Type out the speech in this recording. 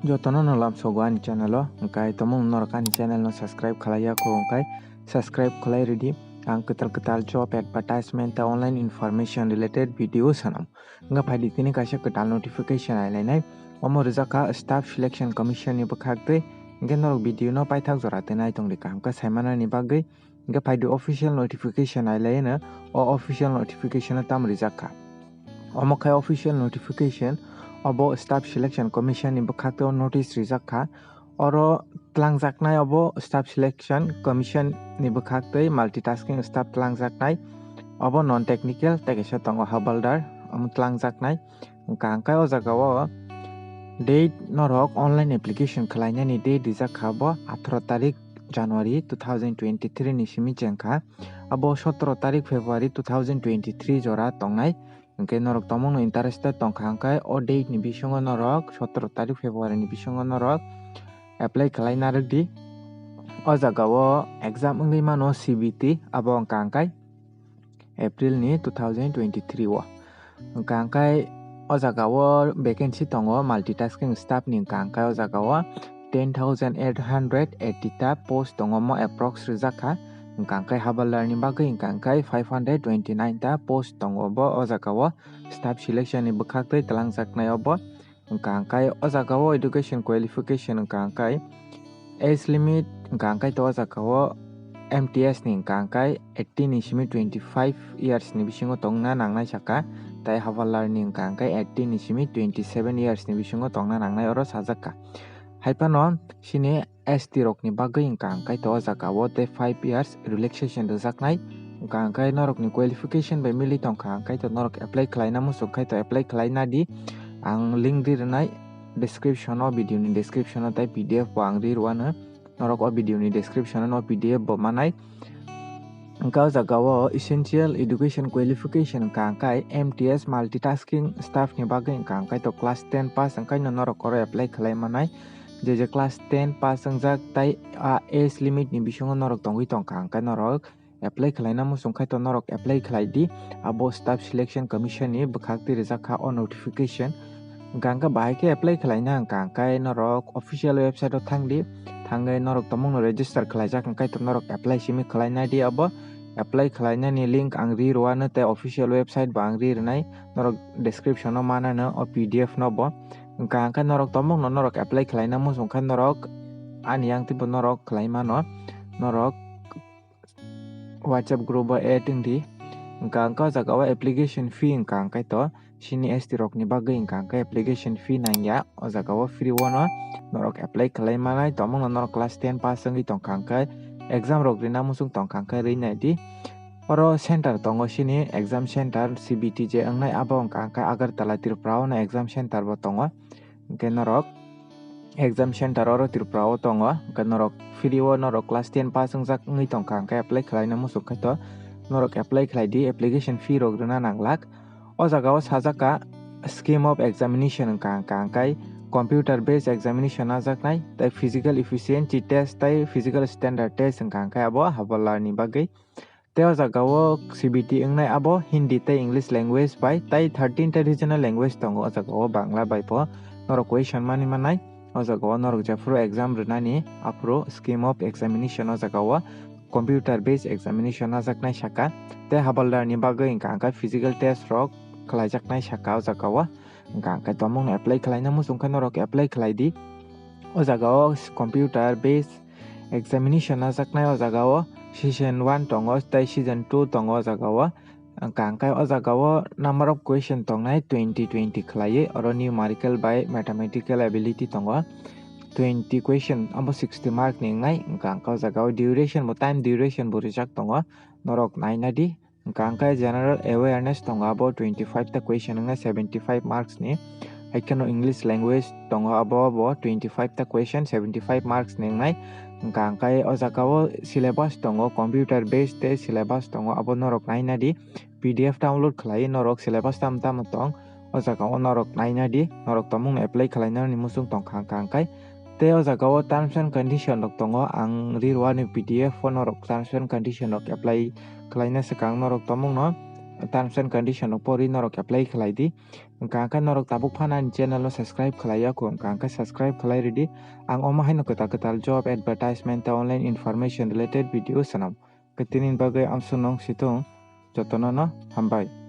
Jotono no lam sogo ani channel o angkai tomong norok ani channel no subscribe khalaya ko angkai subscribe khalai ready ang ketal job advertisement ta online information related video sanam nga phadi tini kaisa ketal notification ailai omo rijaka staff selection commission ni bukhakte nge norok video no paithak jora tenai tongri kam ka saimana ni bagui nge phadi official notification ailai na o official notification tam rijaka omo khai official notification obo staff selection commission ni bukhakte notice rijakha oro tlangjaknai obo staff selection commission ni bukhakte multitasking staff tlangjaknai obo non technical tekesa tongo Havaldar tlangjaknai kangkai o jagao date norok online application khlainani date rijakha bo 18 tarik January 2023 ni simi jengkha abo 17 tarik February 2023 jora tongnai Engke norok tomong no interested tongkha angkai o date ni bisingo norok 17 tarik February ni bisingo norok apply khlaina rokdi o jagao exam ongui mano CBT abo angka angkai April ni 2023 o angka angkai o jagao vacancy tongo multitasking staff ni angka angkai o jagao 10,880 ta post tongo mo approx rijakha angkai Havaldar ni bagui angkai 529 ta post tongo bo o jagao staff selection ni bukhakte talangjaknai obo angkai o jagao education qualification angkai age limit angkai to o jagao MTS ni angkai 18 ni simi 25 years ni bisingo tongna nangnai saka tai Havaldar ni angkai 18 ni simi 27 years ni bisingo tongna nangnai oro sajaka haipano sini ST rok ni bagui angkai to o jagao te 5 years relaxation rijaknai angkai norok ni qualification by mili tongkha angkai to norok apply khlaina musukkai to apply khlaina di ang link di renai description o video ni description o tai PDF bo ang ri ruana norok o video ni description o PDF bo manai angka jagao essential education qualification angkai MTS multitasking staff ni bagui angkai to class 10 pass angkai no norok oro apply khlai manai je class 10 pass angjak tai age limit ni bisingo norok tongui tongkha angkai norok apply khlaina musungkhai to norok apply khlai di abo staff selection commission ni bukhakti rijakha o notification angka bahai ke apply khlaina angkai norok official website o thangai norok tomong no register khlaijak angkai to norok apply simi khlaina di abo apply khlaina ni link ang ri ruana te official website ba ang ri renai norok description o manana o PDF no bo angka norok tomong no norok apply khlaina musungkha norok ani yang tipo norok khlaima no norok WhatsApp group ba add di angka jagao application fee angkai to sini ST rok ni bagui angkai application fee nangya o jagao free wono norok apply khlaimanai tomong no norok class 10 pass ongui tongkha angkai exam rok rina musung tongkha angkai rinai di oro center tongo sini exam center CBT je angnai abo angkai agartala Tripura na exam center bo tongo angkai norok exam center oro Tripura o tongo angkai norok free o norok class 10 pass ongjak ongui tongkha angkai apply khlaina musukkhai to norok apply khlai di application fee rok rina nanglak o jagao sajaka scheme of examination angkai computer based examination ajaknai tai physical efficiency test tai physical standard test angkai abo Havaldar ni bagui teo jagao CBT ongnai abo Hindi tai English language by tai 13 ta regional language tongo o jagao Bangla by po norok question mani manai o jagao norok jafru exam renani apro scheme of examination o jagao computer based examination ajaknai saka te Havaldar ni bagui angkai physical test rok khlaijaknai saka o jagao angkai tomong apply khlaina musungkha norok apply khlai di o jagao computer based examination ajaknai o jagao season 1 tongo tai season 2 tongo o jagao angkai o jagao number of question tongnai 20 khlai oro numerical by mathematical ability tongo 20 question abo 60 mark ni ngai angka o jagao duration bo time duration bo rijak tongo norok naina di angkai general awareness tongo abo 25 ta question ngai 75 marks ni haikano English language tongo abo 25 ta question 75 marks ni ngai angkai o jagao syllabus tongo computer based te syllabus tongo abo norok naina di PDF download khlai norok syllabus tam tong o jagao norok naina di norok tomong apply khlaina ni musung tongkha angkai te o jagao terms and condition rok tongo ang ri ruani PDF norok terms and condition rok apply khlaina sakang norok tomong no terms and condition no pori norok apply khalai di hingka norok tabuk phana ni channel no subscribe khalai ko hingka subscribe khalai redi ang oma haino ketal job advertisement ta online information related video sanam ketinin bagai amsunong situng jotono no hambai.